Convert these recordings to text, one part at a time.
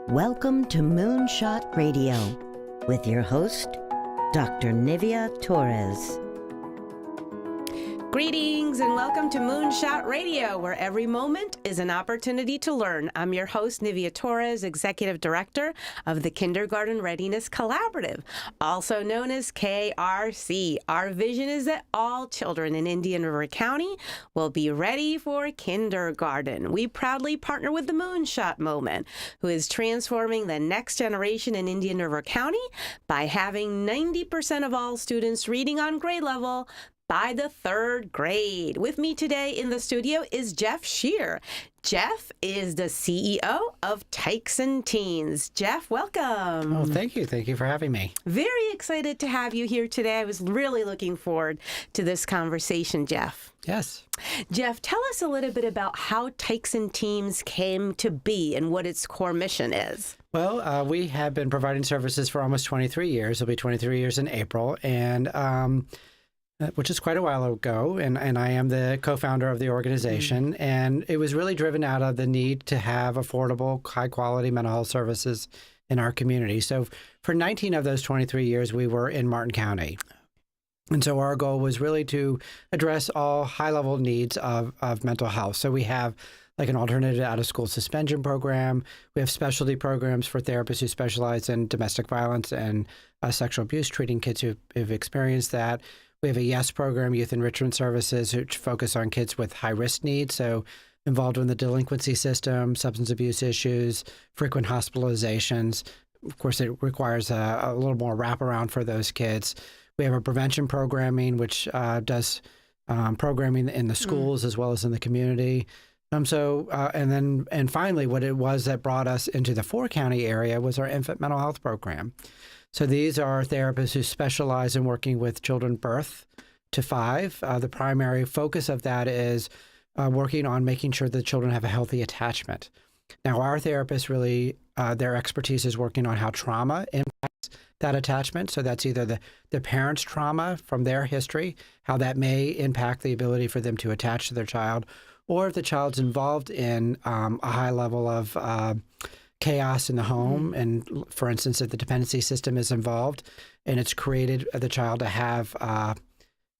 Welcome to Moonshot Radio with your host, Dr. Nivea Torres. Greetings and welcome to Moonshot Radio, where every moment is an opportunity to learn. I'm your host, Nivea Torres, Executive Director of the Kindergarten Readiness Collaborative, also known as KRC. Our vision is that all children in Indian River County will be ready for kindergarten. We proudly partner with the Moonshot Movement, who is transforming the next generation in Indian River County by having 90% of all students reading on grade level by the third grade. With me today in the studio is Jeff Shear. Jeff is the CEO of Tykes and Teens. Jeff, welcome. Oh, thank you. Thank you for having me. Very excited to have you here today. I was really looking forward to this conversation, Jeff. Yes. Jeff, tell us a little bit about how Tykes and Teens came to be and what its core mission is. Well, we have been providing services for almost 23 years. It'll be 23 years in April, and which is quite a while ago, and I am the co-founder of the organization, and it was really driven out of the need to have affordable, high-quality mental health services in our community. So for 19 of those 23 years, we were in Martin County. And so our goal was really to address all high-level needs of mental health. So we have like an alternative out-of-school suspension program. We have specialty programs for therapists who specialize in domestic violence and sexual abuse, treating kids who've experienced that. We have a YES program, Youth Enrichment Services, which focus on kids with high-risk needs, so involved in the delinquency system, substance abuse issues, frequent hospitalizations. Of course, it requires a little more wraparound for those kids. We have a prevention programming, which does programming in the schools as well as in the community. And finally, what it was that brought us into the four-county area was our infant mental health program. So these are therapists who specialize in working with children birth to 5. The primary focus of that is working on making sure that children have a healthy attachment. Now, our therapists really, their expertise is working on how trauma impacts that attachment. So that's either the parent's trauma from their history, how that may impact the ability for them to attach to their child, or if the child's involved in a high level of chaos in the home, and for instance, if the dependency system is involved and it's created the child to have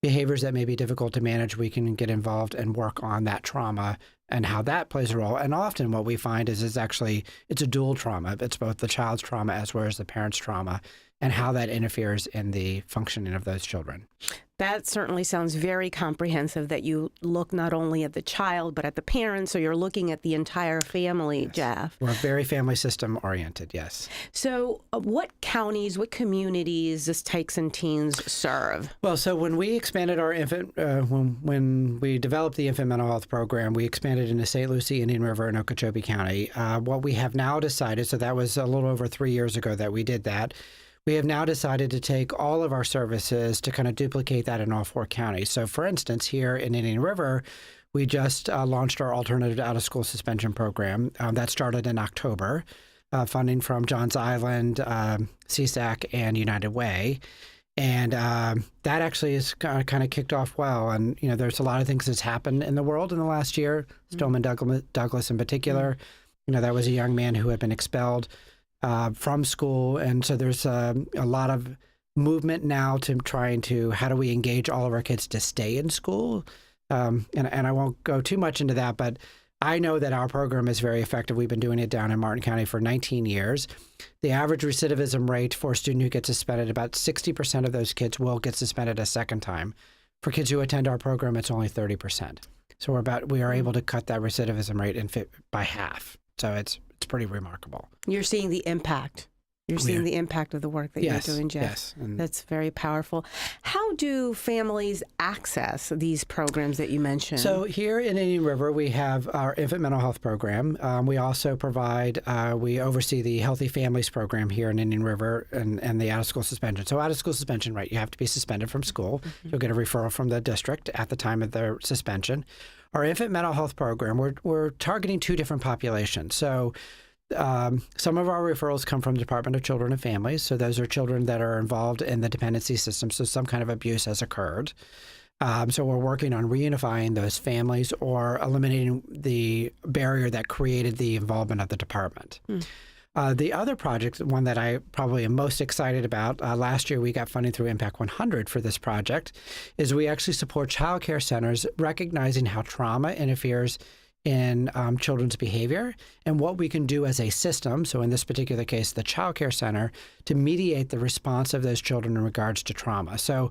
behaviors that may be difficult to manage, we can get involved and work on that trauma and how that plays a role. And often what we find is it's a dual trauma. It's both the child's trauma as well as the parent's trauma, and how that interferes in the functioning of those children. That certainly sounds very comprehensive, that you look not only at the child, but at the parents, so you're looking at the entire family, Yes. Jeff. We're very family system oriented, yes. So what counties, what communities does Tykes and Teens serve? Well, so when we expanded our when we developed the infant mental health program, we expanded into St. Lucie, Indian River, and Okeechobee County. What we have now decided, so that was a little over 3 years ago that we did that, we have now decided to take all of our services to kind of duplicate that in all 4 counties. So, for instance, here in Indian River, we just launched our alternative out-of-school suspension program. That started in October, funding from Johns Island, CSAC, and United Way. And that actually is kind of kicked off well. And, you know, there's a lot of things that's happened in the world in the last year, Stoneman Douglas in particular. You know, that was a young man who had been expelled from school. And so there's a lot of movement now to trying to, how do we engage all of our kids to stay in school? And I won't go too much into that, but I know that our program is very effective. We've been doing it down in Martin County for 19 years. The average recidivism rate for a student who gets suspended, about 60% of those kids will get suspended a second time. For kids who attend our program, it's only 30%. So we are able to cut that recidivism rate by half. So it's pretty remarkable. You're seeing the impact. You're seeing the impact of the work that you're doing, Jeff. Yes. That's very powerful. How do families access these programs that you mentioned? So here in Indian River, we have our infant mental health program. We also provide, we oversee the Healthy Families program here in Indian River and the out-of-school suspension. So out-of-school suspension, right, you have to be suspended from school. You'll get a referral from the district at the time of their suspension. Our infant mental health program, we're targeting 2 different populations. So some of our referrals come from the Department of Children and Families. So those are children that are involved in the dependency system. So some kind of abuse has occurred. So we're working on reunifying those families or eliminating the barrier that created the involvement of the department. The other project, one that I probably am most excited about, last year we got funding through Impact 100 for this project, is we actually support child care centers recognizing how trauma interferes in children's behavior and what we can do as a system, so in this particular case, the child care center, to mediate the response of those children in regards to trauma. So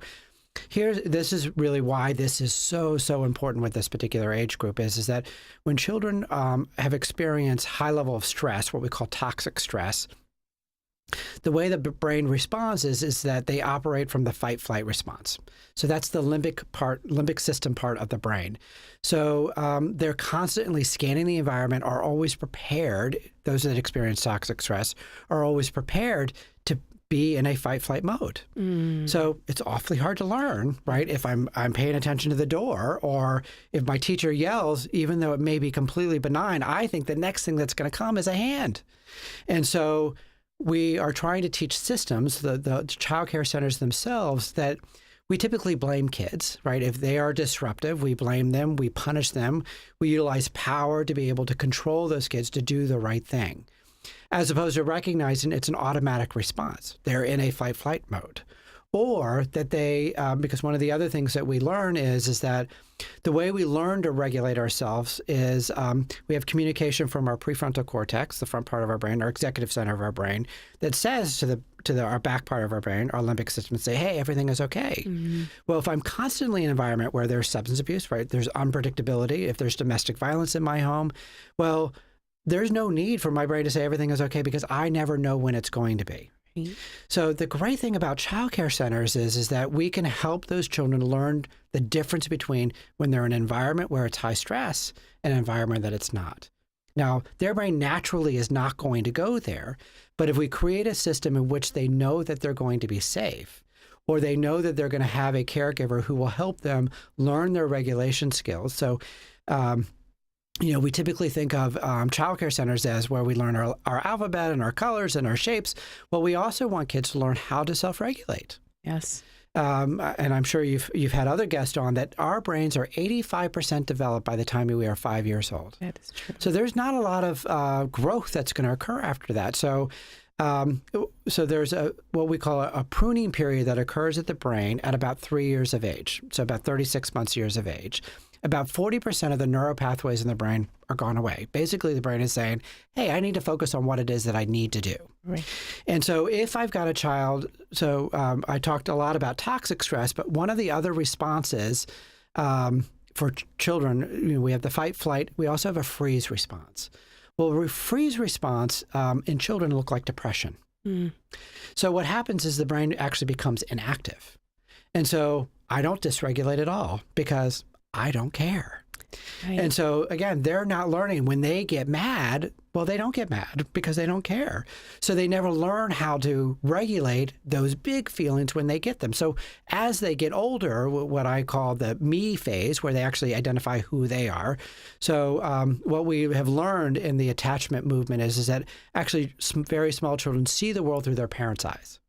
this is really why this is so important with this particular age group is that when children have experienced high level of stress, what we call toxic stress, the way the brain responds is that they operate from the fight-flight response. So that's the limbic system part of the brain. So they're constantly scanning the environment, are always prepared. Those that experience toxic stress are always prepared to be in a fight-flight mode. So it's awfully hard to learn, right? If I'm paying attention to the door, or if my teacher yells, even though it may be completely benign, I think the next thing that's going to come is a hand. And so we are trying to teach systems, the child care centers themselves, that we typically blame kids, right? If they are disruptive, we blame them, we punish them, we utilize power to be able to control those kids to do the right thing, as opposed to recognizing it's an automatic response. They're in a fight-flight mode. Or that they, because one of the other things that we learn is that the way we learn to regulate ourselves is we have communication from our prefrontal cortex, the front part of our brain, our executive center of our brain, that says to our back part of our brain, our limbic system, say, hey, everything is okay. Well, if I'm constantly in an environment where there's substance abuse, right, there's unpredictability, if there's domestic violence in my home, well, there's no need for my brain to say everything is okay because I never know when it's going to be. So the great thing about child care centers is that we can help those children learn the difference between when they're in an environment where it's high stress and an environment that it's not. Now, their brain naturally is not going to go there, but if we create a system in which they know that they're going to be safe, or they know that they're going to have a caregiver who will help them learn their regulation skills. So, we typically think of childcare centers as where we learn our alphabet and our colors and our shapes. Well, we also want kids to learn how to self-regulate. Yes. And I'm sure you've had other guests on that our brains are 85% developed by the time we are 5 years old. That is true. So there's not a lot of growth that's going to occur after that. So there's what we call a pruning period that occurs at the brain at about 3 years of age. So about 36 years of age. About 40% of the neural pathways in the brain are gone away. Basically, the brain is saying, hey, I need to focus on what it is that I need to do. Right. And so if I've got a child, I talked a lot about toxic stress, but one of the other responses for children, we have the fight, flight. We also have a freeze response. Well, a freeze response in children look like depression. So what happens is the brain actually becomes inactive. And so I don't dysregulate at all because I don't care. Right. And so, again, they're not learning when they get mad. Well, they don't get mad because they don't care. So they never learn how to regulate those big feelings when they get them. So as they get older, what I call the me phase, where they actually identify who they are. So what we have learned in the attachment movement is that actually very small children see the world through their parents' eyes.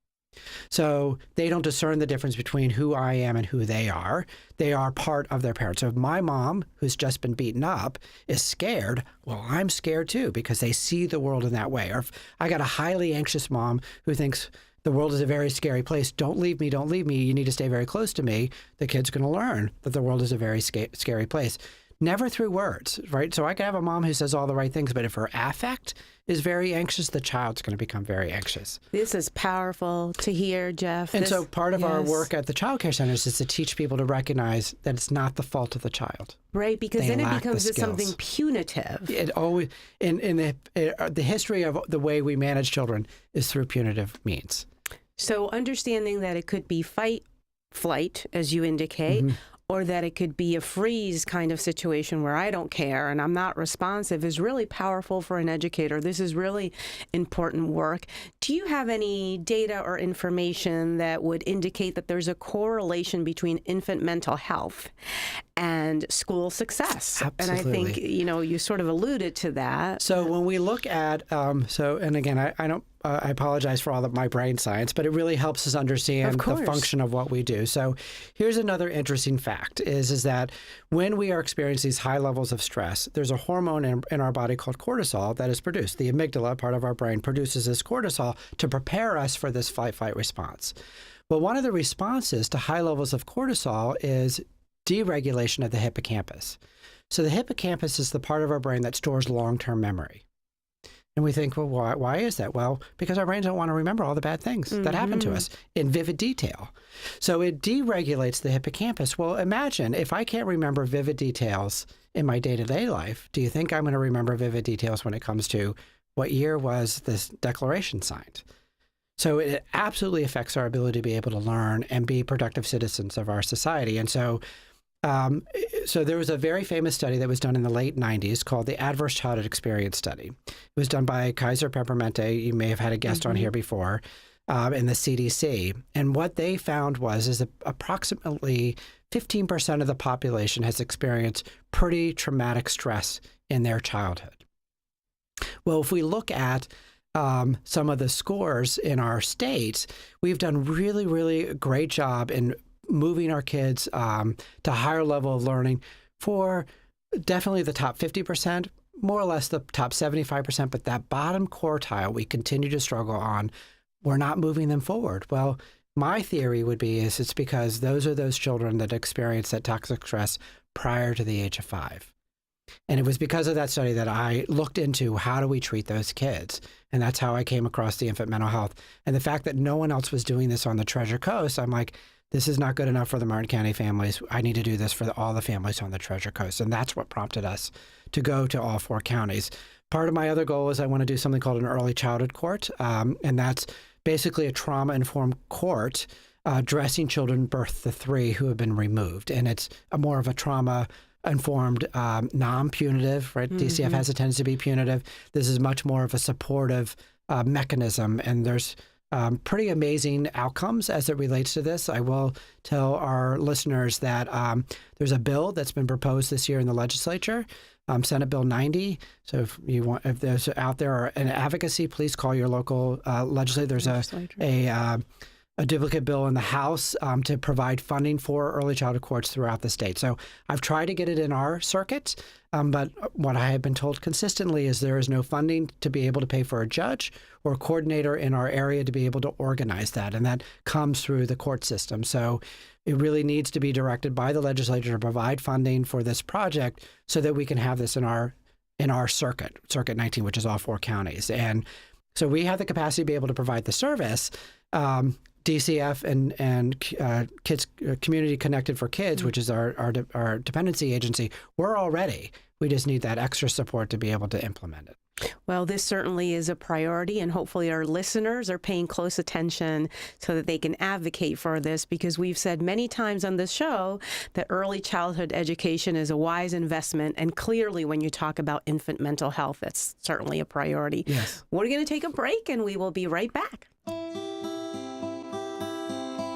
So they don't discern the difference between who I am and who they are. They are part of their parents. So if my mom, who's just been beaten up, is scared, well, I'm scared too because they see the world in that way. Or if I got a highly anxious mom who thinks the world is a very scary place, don't leave me, you need to stay very close to me, the kid's going to learn that the world is a very scary place. Never through words, right? So I could have a mom who says all the right things, but if her affect is very anxious, the child's going to become very anxious. This is powerful to hear, Jeff. And so part of our work at the child care centers is to teach people to recognize that it's not the fault of the child. Right, because then it becomes something punitive. It always, in the history of the way we manage children is through punitive means. So understanding that it could be fight, flight, as you indicate, or that it could be a freeze kind of situation where I don't care and I'm not responsive is really powerful for an educator. This is really important work. Do you have any data or information that would indicate that there's a correlation between infant mental health and school success. Absolutely. And I think, you sort of alluded to that. So when we look at, and again, I apologize for all of my brain science, but it really helps us understand the function of what we do. So here's another interesting fact is that when we are experiencing these high levels of stress, there's a hormone in our body called cortisol that is produced. The amygdala, part of our brain, produces this cortisol to prepare us for this fight-flight response. Well, one of the responses to high levels of cortisol is deregulation of the hippocampus. So the hippocampus is the part of our brain that stores long-term memory. And we think, well, why is that? Well, because our brains don't want to remember all the bad things that happened to us in vivid detail. So it deregulates the hippocampus. Well, imagine if I can't remember vivid details in my day-to-day life, do you think I'm going to remember vivid details when it comes to what year was this declaration signed? So it absolutely affects our ability to be able to learn and be productive citizens of our society. And so there was a very famous study that was done in the late 90s called the Adverse Childhood Experience Study. It was done by Kaiser Permanente. You may have had a guest on here before, in the CDC. And what they found is that approximately 15% of the population has experienced pretty traumatic stress in their childhood. Well, if we look at some of the scores in our states, we've done really, really a great job in moving our kids to higher level of learning for definitely the top 50%, more or less the top 75%, but that bottom quartile we continue to struggle on. We're not moving them forward. Well, my theory would be it's because those are those children that experience that toxic stress prior to the age of 5. And it was because of that study that I looked into how do we treat those kids. And that's how I came across the infant mental health. And the fact that no one else was doing this on the Treasure Coast, I'm like, this is not good enough for the Martin County families. I need to do this for all the families on the Treasure Coast. And that's what prompted us to go to all 4 counties. Part of my other goal is I want to do something called an early childhood court. And that's basically a trauma-informed court addressing children birth to 3 who have been removed. And it's more of a trauma-informed, non-punitive, right? DCF has a tendency to be punitive. This is much more of a supportive mechanism. And there's pretty amazing outcomes as it relates to this. I will tell our listeners that there's a bill that's been proposed this year in the legislature, Senate Bill 90. So if there's out there an advocacy, please call your local legislator. There's a duplicate bill in the House to provide funding for early childhood courts throughout the state. So I've tried to get it in our circuit, but what I have been told consistently is there is no funding to be able to pay for a judge or a coordinator in our area to be able to organize that, and that comes through the court system. So it really needs to be directed by the legislature to provide funding for this project so that we can have this in our circuit, Circuit 19, which is all 4 counties. And so we have the capacity to be able to provide the service. DCF and Kids Community Connected for Kids, which is our dependency agency, we're all ready. We just need that extra support to be able to implement it. Well, this certainly is a priority, and hopefully our listeners are paying close attention so that they can advocate for this, because we've said many times on this show that early childhood education is a wise investment, and clearly when you talk about infant mental health, that's certainly a priority. Yes. We're going to take a break, and we will be right back.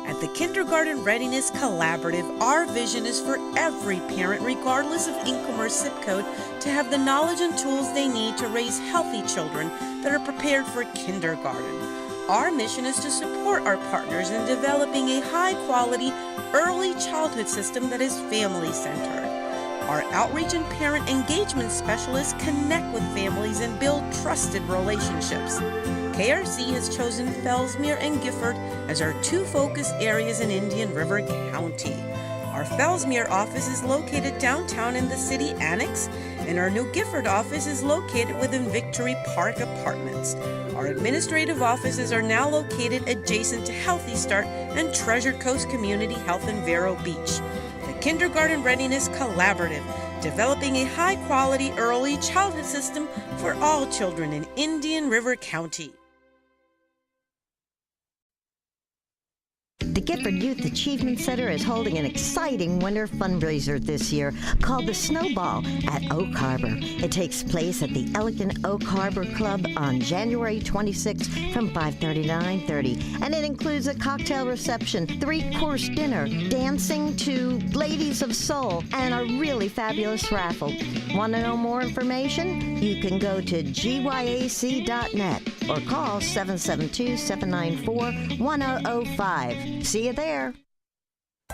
At the Kindergarten Readiness Collaborative, our vision is for every parent, regardless of income or zip code, to have the knowledge and tools they need to raise healthy children that are prepared for kindergarten. Our mission is to support our partners in developing a high-quality early childhood system that is family-centered. Our outreach and parent engagement specialists connect with families and build trusted relationships. KRC has chosen Fellsmere and Gifford as our 2 focus areas in Indian River County. Our Fellsmere office is located downtown in the city annex, and our new Gifford office is located within Victory Park Apartments. Our administrative offices are now located adjacent to Healthy Start and Treasure Coast Community Health in Vero Beach. The Kindergarten Readiness Collaborative, developing a high-quality early childhood system for all children in Indian River County. The Gifford Youth Achievement Center is holding an exciting winter fundraiser this year called the Snowball at Oak Harbor. It takes place at the Elegant Oak Harbor Club on January 26th from 5:30 to 9:30. And it includes a cocktail reception, 3-course dinner, dancing to Ladies of Soul, and a really fabulous raffle. Want to know more information? You can go to gyac.net or call 772-794-1005. See you there.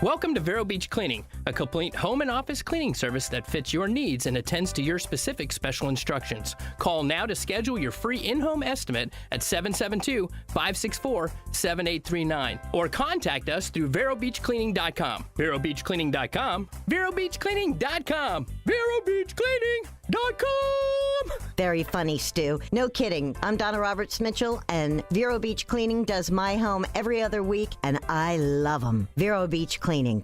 Welcome to Vero Beach Cleaning, a complete home and office cleaning service that fits your needs and attends to your specific special instructions. Call now to schedule your free in-home estimate at 772-564-7839 or contact us through verobeachcleaning.com. verobeachcleaning.com. verobeachcleaning.com. verobeachcleaning.com. Very funny, Stu. No kidding. I'm Donna Roberts-Mitchell, and Vero Beach Cleaning does my home every other week, and I love them. Vero Beach Cleaning.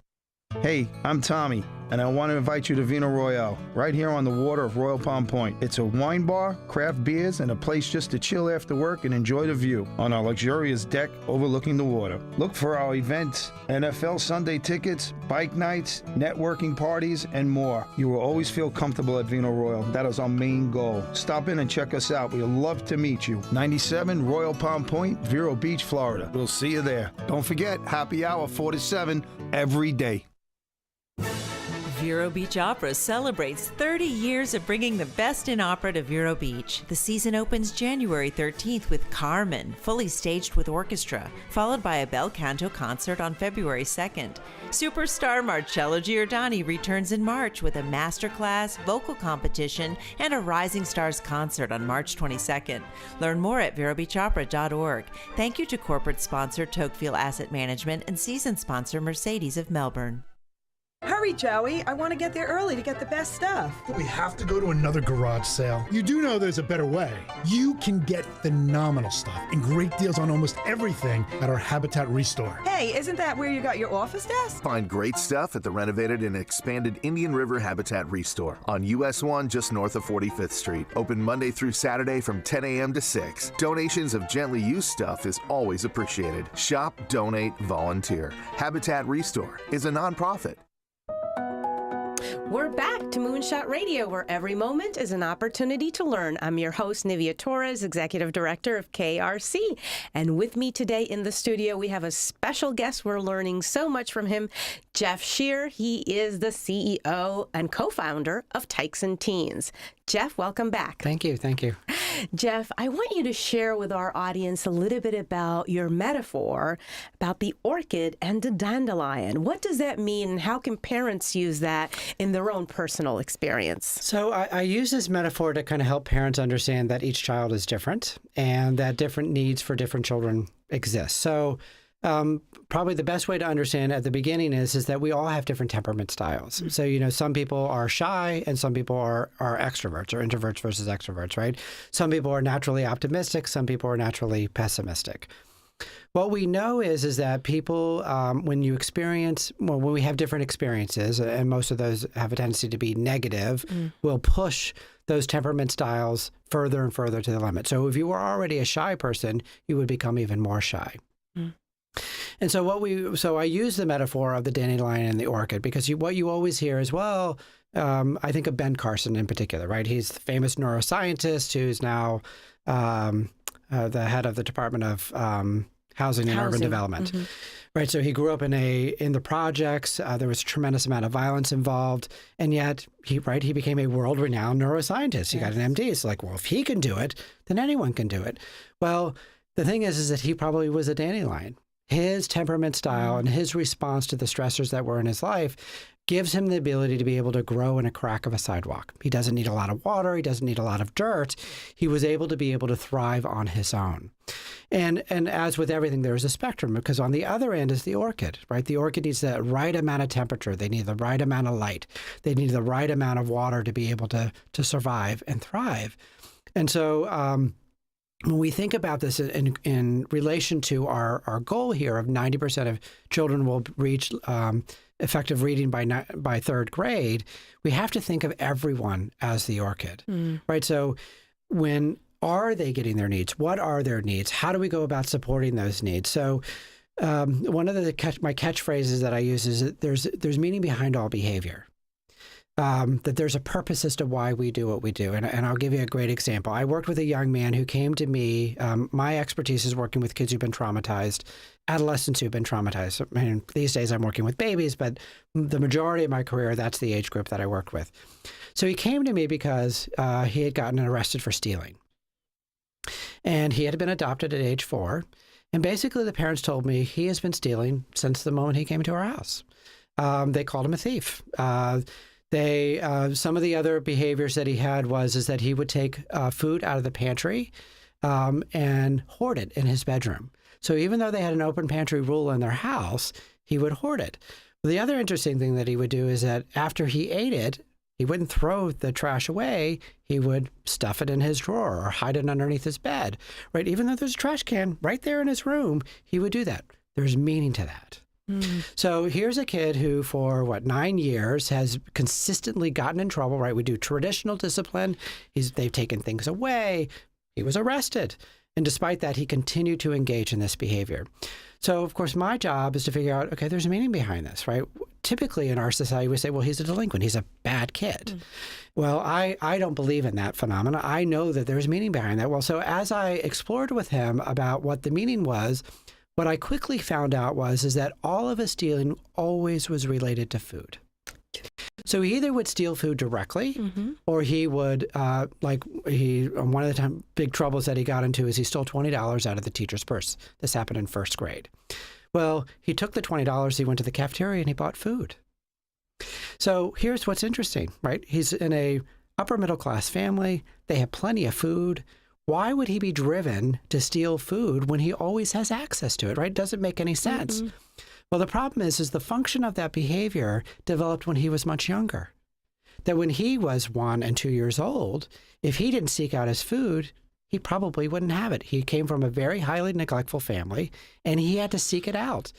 Hey, I'm Tommy, and I want to invite you to Vino Royale, right here on the water of Royal Palm Point. It's a wine bar, craft beers, and a place just to chill after work and enjoy the view on our luxurious deck overlooking the water. Look for our events, NFL Sunday tickets, bike nights, networking parties, and more. You will always feel comfortable at Vino Royale. That is our main goal. Stop in and check us out. We'd love to meet you. 97 Royal Palm Point, Vero Beach, Florida. We'll see you there. Don't forget, happy hour 4 to 7 every day. Vero Beach Opera celebrates 30 years of bringing the best in opera to Vero Beach. The season opens January 13th with Carmen, fully staged with orchestra, followed by a bel canto concert on February 2nd. Superstar Marcello Giordani returns in March with a masterclass, vocal competition, and a Rising Stars concert on March 22nd. Learn more at verobeachopera.org. Thank you to corporate sponsor Tocqueville Asset Management and season sponsor Mercedes of Melbourne. Hurry, Joey. I want to get there early to get the best stuff. We have to go to another garage sale. You do know there's a better way. You can get phenomenal stuff and great deals on almost everything at our Habitat Restore. Hey, isn't that where you got your office desk? Find great stuff at the renovated and expanded Indian River Habitat Restore on US 1 just north of 45th Street. Open Monday through Saturday from 10 a.m. to 6. Donations of gently used stuff is always appreciated. Shop, donate, volunteer. Habitat Restore is a nonprofit. We're back to Moonshot Radio, where every moment is an opportunity to learn. I'm your host, Nivea Torres, Executive Director of KRC. And with me today in the studio, we have a special guest. We're learning so much from him, Jeff Shear. He is the CEO and co-founder of Tykes and Teens. Jeff, welcome back. Thank you. Thank you. Jeff, I want you to share with our audience a little bit about your metaphor about the orchid and the dandelion. What does that mean, and how can parents use that in their own personal experience? So I use this metaphor to kind of help parents understand that each child is different and that different needs for different children exist. So probably the best way to understand at the beginning is that we all have different temperament styles. So, some people are shy and some people are extroverts, or introverts versus extroverts, right? Some people are naturally optimistic. Some people are naturally pessimistic. What we know is that people, when we have different experiences, and most of those have a tendency to be negative, will push those temperament styles further and further to the limit. So if you were already a shy person, you would become even more shy. And so I use the metaphor of the dandelion and the orchid because what you always hear is, well, I think of Ben Carson in particular, right? He's the famous neuroscientist who's now the head of the Department of Housing and Urban Development, right? So he grew up in the projects. There was a tremendous amount of violence involved, and yet he became a world-renowned neuroscientist. He got an MD. It's like, well, if he can do it, then anyone can do it. Well, the thing is that he probably was a dandelion. His temperament style and his response to the stressors that were in his life gives him the ability to be able to grow in a crack of a sidewalk. He doesn't need a lot of water. He doesn't need a lot of dirt. He was able to be able to thrive on his own. And as with everything, there's a spectrum, because on the other end is the orchid, right? The orchid needs the right amount of temperature. They need the right amount of light. They need the right amount of water to be able to survive and thrive. And so when we think about this in relation to our goal here of 90% of children will reach effective reading by third grade, we have to think of everyone as the orchid, right? So when are they getting their needs? What are their needs? How do we go about supporting those needs? So one of my catchphrases that I use is that there's meaning behind all behavior. That there's a purpose as to why we do what we do. And I'll give you a great example. I worked with a young man who came to me. My expertise is working with kids who've been traumatized, adolescents who've been traumatized. I mean, these days I'm working with babies, but the majority of my career, that's the age group that I worked with. So he came to me because he had gotten arrested for stealing. And he had been adopted at age 4. And basically the parents told me he has been stealing since the moment he came to our house. They called him a thief. Some of the other behaviors that he had is that he would take food out of the pantry and hoard it in his bedroom. So even though they had an open pantry rule in their house, he would hoard it. The other interesting thing that he would do is that after he ate it, he wouldn't throw the trash away. He would stuff it in his drawer or hide it underneath his bed, right? Even though there's a trash can right there in his room, he would do that. There's meaning to that. So here's a kid who for 9 years has consistently gotten in trouble, right? We do traditional discipline. They've taken things away. He was arrested. And despite that, he continued to engage in this behavior. So, of course, my job is to figure out, okay, there's a meaning behind this, right? Typically in our society, we say, well, he's a delinquent. He's a bad kid. Well, I don't believe in that phenomena. I know that there's meaning behind that. Well, so as I explored with him about what the meaning was, what I quickly found out is that all of his stealing always was related to food. So he either would steal food directly, or he would, one of the big troubles that he got into is he stole $20 out of the teacher's purse. This happened in first grade. Well, he took the $20, he went to the cafeteria and he bought food. So here's what's interesting, right? He's in a upper middle class family. They have plenty of food. Why would he be driven to steal food when he always has access to it, right? Doesn't make any sense. Well, the problem is the function of that behavior developed when he was much younger. That when he was 1 and 2 years old, if he didn't seek out his food, he probably wouldn't have it. He came from a very highly neglectful family, and he had to seek it out.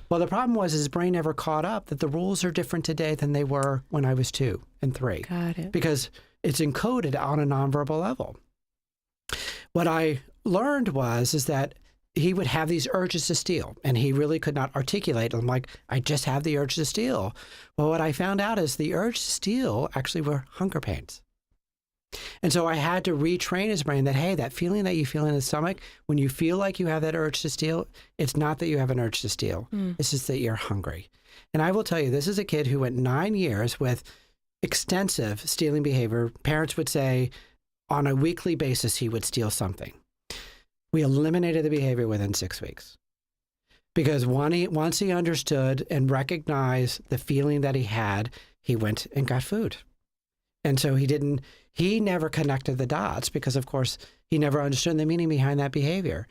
Well, the problem was his brain never caught up that the rules are different today than they were when I was 2 and 3. Got it. Because it's encoded on a nonverbal level. What I learned is that he would have these urges to steal, and he really could not articulate them. Like, I just have the urge to steal. Well, what I found out is the urge to steal actually were hunger pains. And so I had to retrain his brain that, hey, that feeling that you feel in the stomach, when you feel like you have that urge to steal, it's not that you have an urge to steal. It's just that you're hungry. And I will tell you, this is a kid who went 9 years with extensive stealing behavior. Parents would say on a weekly basis, he would steal something. We eliminated the behavior within 6 weeks. Because once he understood and recognized the feeling that he had, he went and got food. And so he never connected the dots because, of course, he never understood the meaning behind that behavior.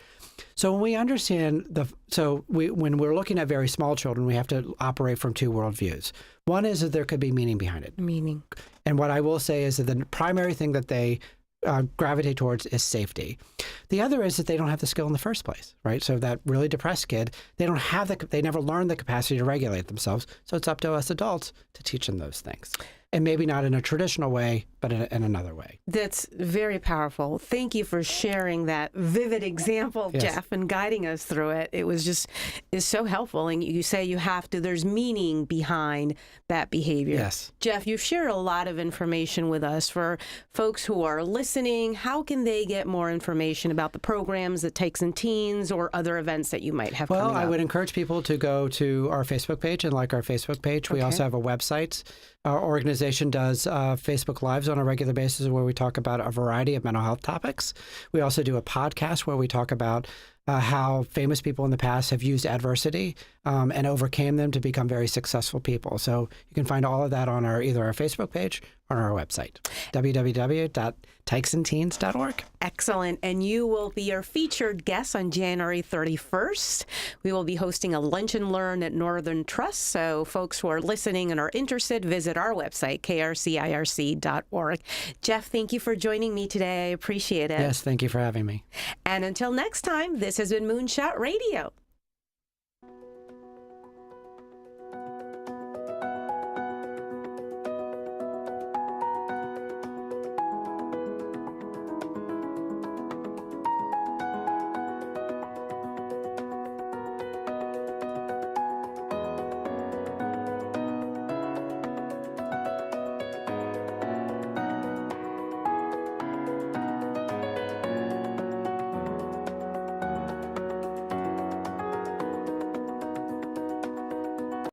So when we understand when we're looking at very small children, we have to operate from 2 worldviews. One is that there could be meaning behind it. Meaning. And what I will say is that the primary thing that they gravitate towards is safety. The other is that they don't have the skill in the first place, right? So that really depressed kid, they never learned the capacity to regulate themselves. So it's up to us adults to teach them those things. And maybe not in a traditional way, but in another way. That's very powerful. Thank you for sharing that vivid example, Yes. Jeff, and guiding us through it. It's so helpful. And you say there's meaning behind that behavior. Yes. Jeff, you've shared a lot of information with us. For folks who are listening, how can they get more information about the programs that Tykes and Teens or other events that you might have coming up? Well, I would encourage people to go to our Facebook page and like our Facebook page. We also have a website. Our organization does Facebook Lives on a regular basis where we talk about a variety of mental health topics. We also do a podcast where we talk about how famous people in the past have used adversity and overcame them to become very successful people. So you can find all of that on either our Facebook page or on our website, www.tykesandteens.org. Excellent. And you will be our featured guest on January 31st. We will be hosting a lunch and learn at Northern Trust. So folks who are listening and are interested, visit our website, krcirc.org. Jeff, thank you for joining me today. I appreciate it. Yes, thank you for having me. And until next time, this has been Moonshot Radio.